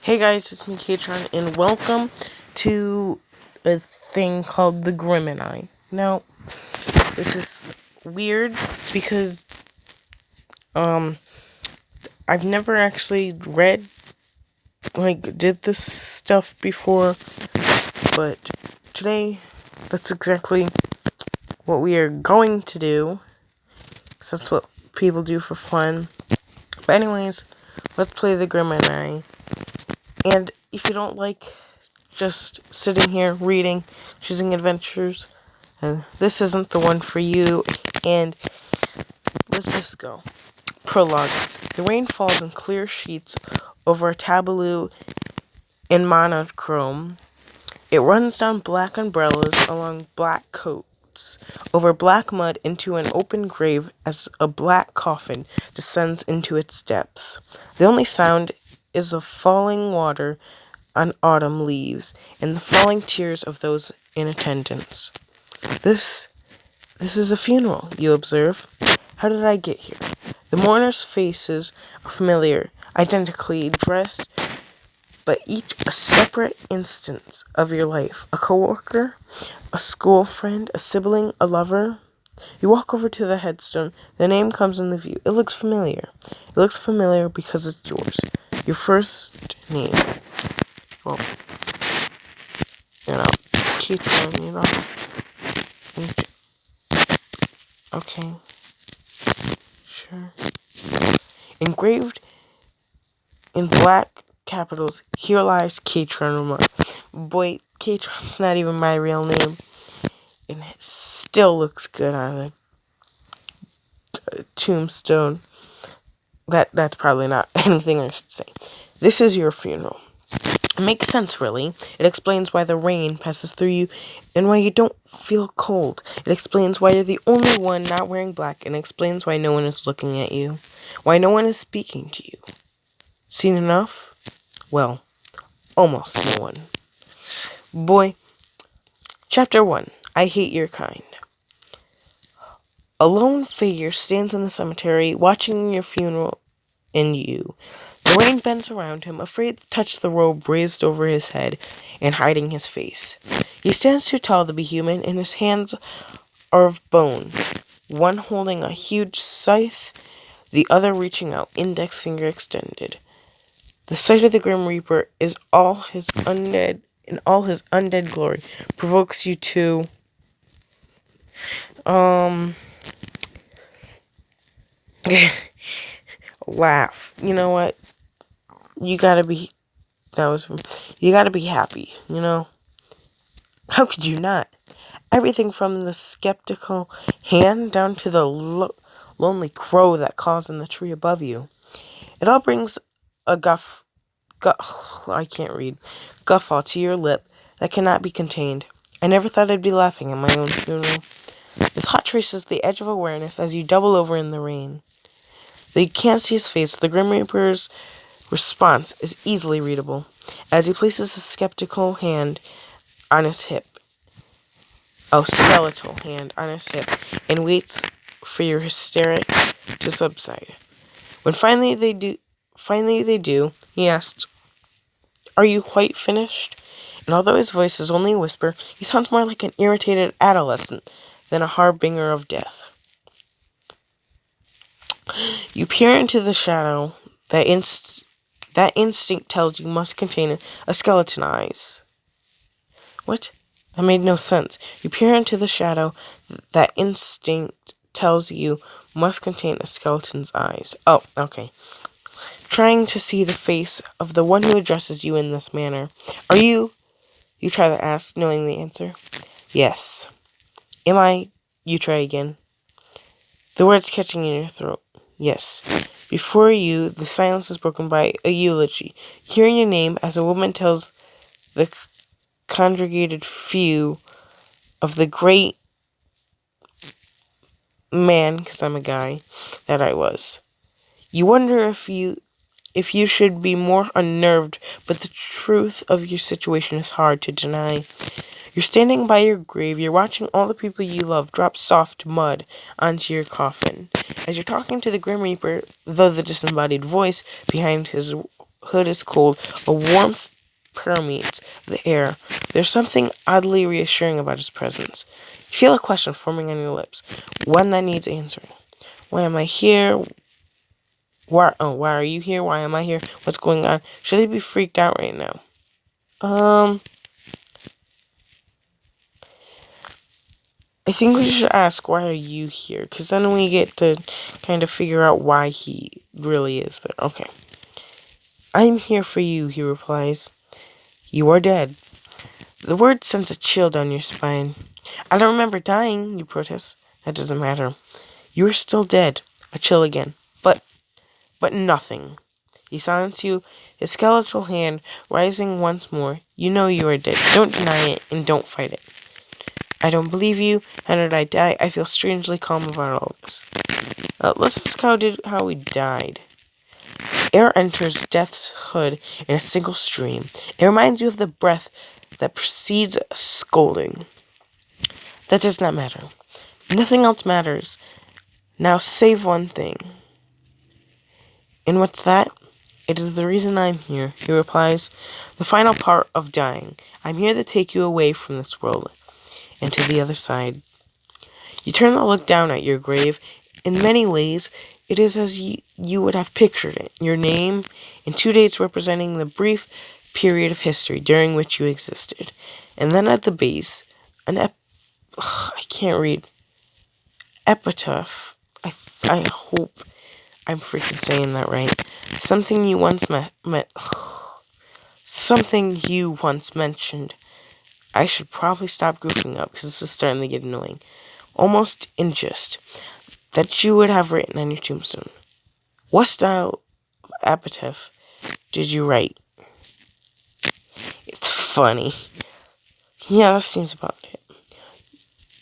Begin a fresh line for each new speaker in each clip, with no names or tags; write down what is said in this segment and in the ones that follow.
Hey guys, it's me, Katron, and welcome to a thing called the Grimini. Now, this is weird because, I've never actually did this stuff before, but today, that's exactly what we are going to do, so that's what people do for fun. But anyways, let's play the Grimini, and if you don't like just sitting here reading, choosing adventures, and this isn't the one for you, and let's just go. Prologue. The rain falls in clear sheets over a tableau in monochrome. It runs down black umbrellas along black coats, over black mud into an open grave as a black coffin descends into its depths. The only sound is the falling water on autumn leaves and the falling tears of those in attendance. This is a funeral, you observe. How did I get here? The mourners' faces are familiar, identically dressed, but each a separate instance of your life. A coworker, a school friend, a sibling, a lover. You walk over to the headstone. The name comes into view. It looks familiar. It looks familiar because it's yours. Your first name. Well, Keaton, Okay. Sure. Engraved in black capitals, here lies Katron. Boy, Katron's not even my real name. And it still looks good on a tombstone. That's probably not anything I should say. This is your funeral. It makes sense, really. It explains why the rain passes through you and why you don't feel cold. It explains why you're the only one not wearing black, and explains why no one is looking at you. Why no one is speaking to you. Seen enough? Well, almost no one. Boy, Chapter 1. I Hate Your Kind. A lone figure stands in the cemetery, watching your funeral and you. The rain bends around him, afraid to touch the robe raised over his head and hiding his face. He stands too tall to be human, and his hands are of bone, one holding a huge scythe, the other reaching out, index finger extended. The sight of the Grim Reaper is all his undead glory provokes you to laugh. You know what? You gotta be happy, you know? How could you not? Everything from the skeptical hand down to the lonely crow that caws in the tree above you. It all brings a I can't read. Guffaw to your lip that cannot be contained. I never thought I'd be laughing at my own funeral. The thought traces the edge of awareness as you double over in the rain. Though you can't see his face, the Grim Reaper's response is easily readable as he places a skeletal hand on his hip, and waits for your hysterics to subside. When finally they do, he asks, "Are you quite finished?" And although his voice is only a whisper, he sounds more like an irritated adolescent than a harbinger of death. You peer into the shadow. That instinct tells you must contain a skeleton eyes. What? That made no sense. You peer into the shadow. That instinct tells you must contain a skeleton's eyes. Oh, okay. Trying to see the face of the one who addresses you in this manner. Are you? You try to ask, knowing the answer. Yes. Am I? You try again. The words catching in your throat. Yes. Before you, the silence is broken by a eulogy. Hearing your name as a woman tells the congregated few of the great man, because I'm a guy, that I was. You wonder if you should be more unnerved, but the truth of your situation is hard to deny. You're standing by your grave, you're watching all the people you love drop soft mud onto your coffin. As you're talking to the Grim Reaper, though the disembodied voice behind his hood is cold. A warmth permeates the air. There's something oddly reassuring about his presence. You feel a question forming on your lips, one that needs answering. Why am I here? Why are you here? Why am I here? What's going on? Should I be freaked out right now? I think we should ask, why are you here? Because then we get to kind of figure out why he really is there. Okay. I'm here for you, he replies. You are dead. The word sends a chill down your spine. I don't remember dying, you protest. That doesn't matter. You are still dead. A chill again. But nothing. He silences you, his skeletal hand rising once more. You know you are dead. Don't deny it, and don't fight it. I don't believe you. How did I die? I feel strangely calm about all this. Let's ask how we died. Air enters death's hood in a single stream. It reminds you of the breath that precedes scolding. That does not matter. Nothing else matters. Now save one thing. And what's that? It is the reason I'm here, he replies. The final part of dying. I'm here to take you away from this world and to the other side. You turn to look down at your grave. In many ways, it is as you would have pictured it. Your name, and 2 dates representing the brief period of history during which you existed. And then at the base, I can't read. Epitaph. I hope I'm freaking saying that right. Something you once something you once mentioned. I should probably stop goofing up, because this is starting to get annoying. Almost in gist. That you would have written on your tombstone. What style of epitaph did you write? It's funny. Yeah, that seems about it.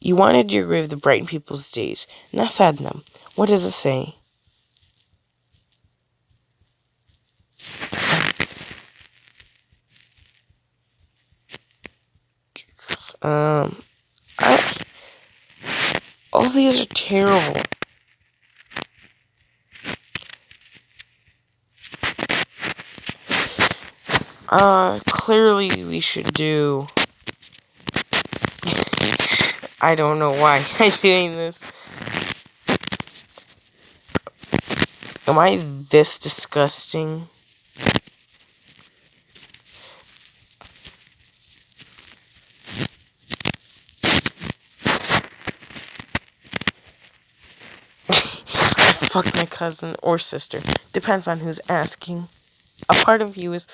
You wanted your grave to brighten people's days, not sadden them. What does it say? All these are terrible. Clearly we should do... I don't know why I'm doing this. Am I this disgusting? I fucked my cousin or sister. Depends on who's asking. A part of you is...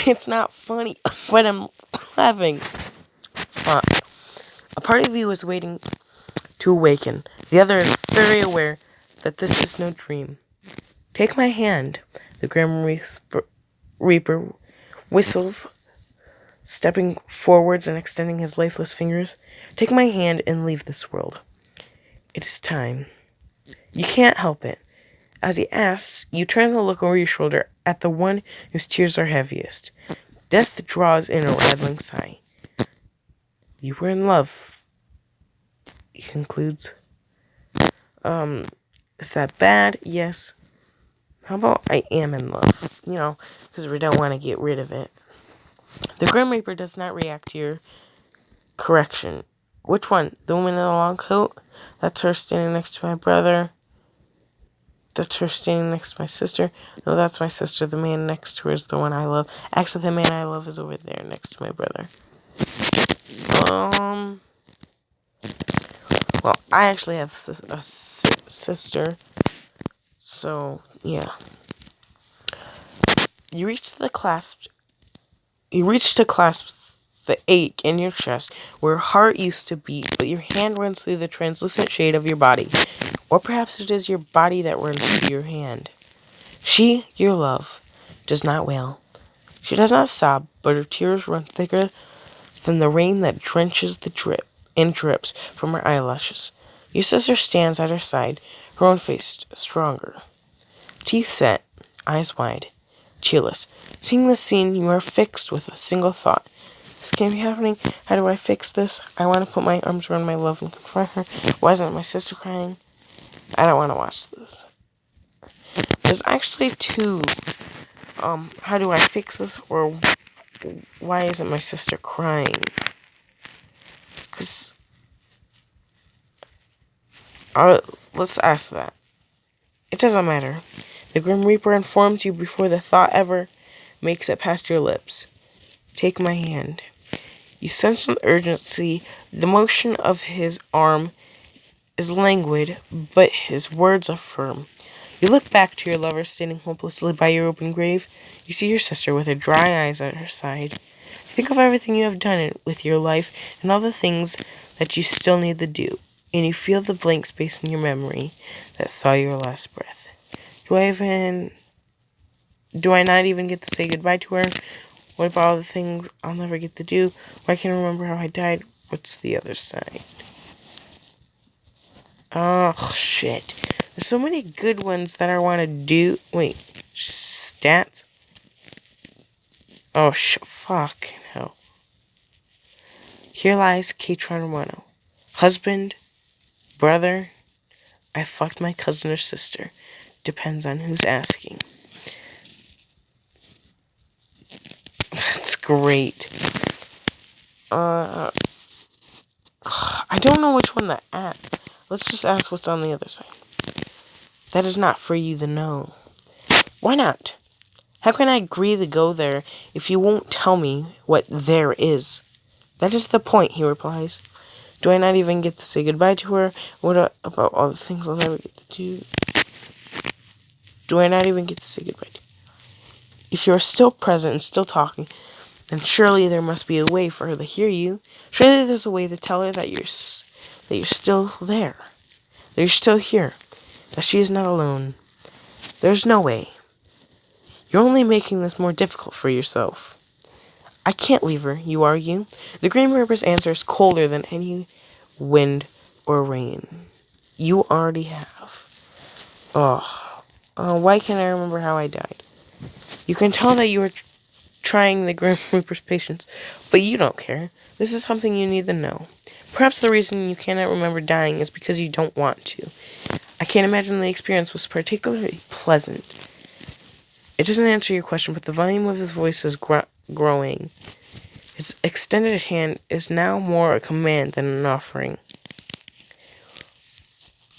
It's not funny, but I'm laughing. Fuck. A part of you is waiting to awaken. The other is very aware that this is no dream. Take my hand, the Grim Reaper whistles, stepping forwards and extending his lifeless fingers. Take my hand and leave this world. It is time. You can't help it. As he asks, you turn to look over your shoulder at the one whose tears are heaviest. Death draws in a rattling sigh. You were in love, he concludes. Is that bad? Yes. How about I am in love? You know, because we don't want to get rid of it. The Grim Reaper does not react to your correction. Which one? The woman in the long coat? That's her standing next to my brother. That's her standing next to my sister. No, that's my sister. The man next to her is the one I love. Actually, the man I love is over there next to my brother. Well, I actually have a sister. So, yeah. You reach to clasp the ache in your chest where your heart used to beat, but your hand runs through the translucent shade of your body. Or perhaps it is your body that runs through your hand. She, your love, does not wail. She does not sob, but her tears run thicker than the rain that drenches the drips from her eyelashes. Your sister stands at her side, her own face stronger. Teeth set, eyes wide, cheerless. Seeing this scene, you are fixed with a single thought. This can't be happening. How do I fix this? I want to put my arms around my love and confront her. Why isn't my sister crying? I don't want to watch this. There's actually two. How do I fix this? Or why isn't my sister crying? Because, let's ask that. It doesn't matter. The Grim Reaper informs you before the thought ever makes it past your lips. Take my hand. You sense an urgency. The motion of his arm is languid, but his words are firm. You look back to your lover standing hopelessly by your open grave. You see your sister with her dry eyes at her side. Think of everything you have done with your life and all the things that you still need to do, and you feel the blank space in your memory that saw your last breath. Do I not even get to say goodbye to her? What about all the things I'll never get to do? Why can't I remember how I died? What's the other side? Oh, shit. There's so many good ones that I want to do. Wait. Stats? Oh, fuck. Hell. Here lies Katron Romano. Husband, brother, I fucked my cousin or sister. Depends on who's asking. That's great. I don't know which one to add. Let's just ask what's on the other side. That is not for you to know. Why not? How can I agree to go there if you won't tell me what there is? That is the point, he replies. Do I not even get to say goodbye to her? What about all the things I'll never get to do? Do I not even get to say goodbye to her? If you are still present and still talking, then surely there must be a way for her to hear you. Surely there's a way to tell her that you're still there, that you're still here, that she is not alone. There's no way. You're only making this more difficult for yourself. I can't leave her, you argue. The Grim Reaper's answer is colder than any wind or rain. You already have. Why can't I remember how I died? You can tell that you are trying the Grim Reaper's patience, but you don't care. This is something you need to know. Perhaps the reason you cannot remember dying is because you don't want to. I can't imagine the experience was particularly pleasant. It doesn't answer your question, but the volume of his voice is growing. His extended hand is now more a command than an offering.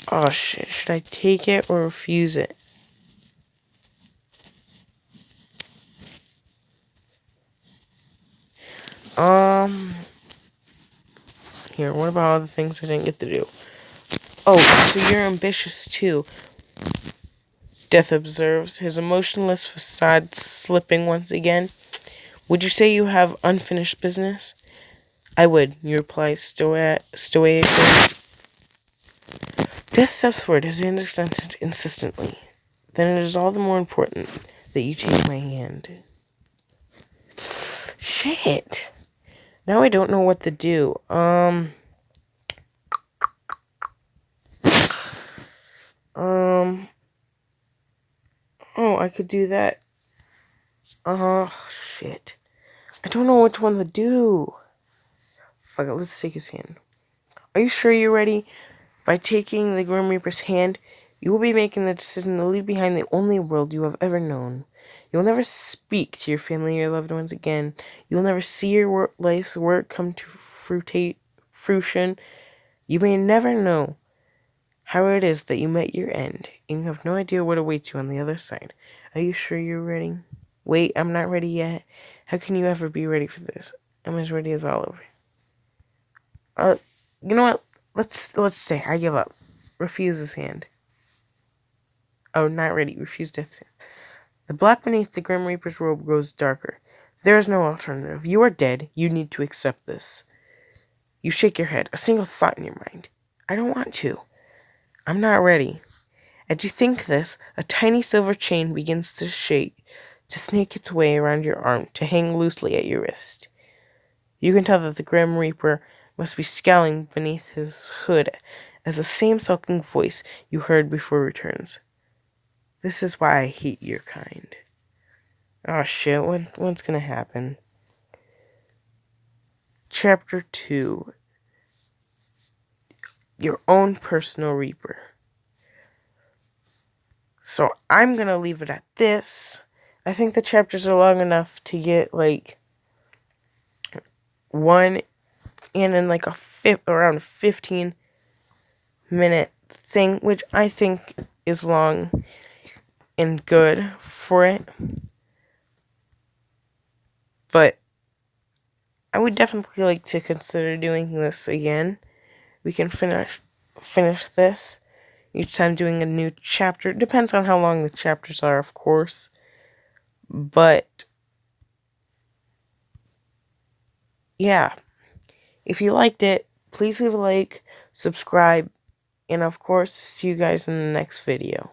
Oh shit, should I take it or refuse it? Here, what about all the things I didn't get to do? Oh, so you're ambitious too. Death observes, his emotionless facade slipping once again. Would you say you have unfinished business? I would, you reply stoically. Death steps forward, his hand extended insistently. Then it is all the more important that you take my hand. Shit. Now I don't know what to do. Oh, I could do that. Shit. I don't know which one to do. Fuck it, let's take his hand. Are you sure you're ready? By taking the Grim Reaper's hand, you will be making the decision to leave behind the only world you have ever known. You'll never speak to your family or your loved ones again. You'll never see your life's work come to fruition. You may never know how it is that you met your end, and you have no idea what awaits you on the other side. Are you sure you're ready? Wait, I'm not ready yet. How can you ever be ready for this? I'm as ready as all over. You know what? Let's say I give up. Refuse his hand. Oh, not ready. Refuse death's hand. The black beneath the Grim Reaper's robe grows darker. There is no alternative. You are dead. You need to accept this. You shake your head. A single thought in your mind. I don't want to. I'm not ready. As you think this, a tiny silver chain begins to snake its way around your arm, to hang loosely at your wrist. You can tell that the Grim Reaper must be scowling beneath his hood as the same sulking voice you heard before returns. This is why I hate your kind. Oh shit, what's gonna happen? Chapter 2. Your own personal Reaper. So I'm going to leave it at this. I think the chapters are long enough to get, like, one in like around 15-minute thing, which I think is long and good for it. But I would definitely like to consider doing this again. We can finish this each time doing a new chapter. Depends on how long the chapters are, of course. But yeah, if you liked it, please leave a like, subscribe, and of course, see you guys in the next video.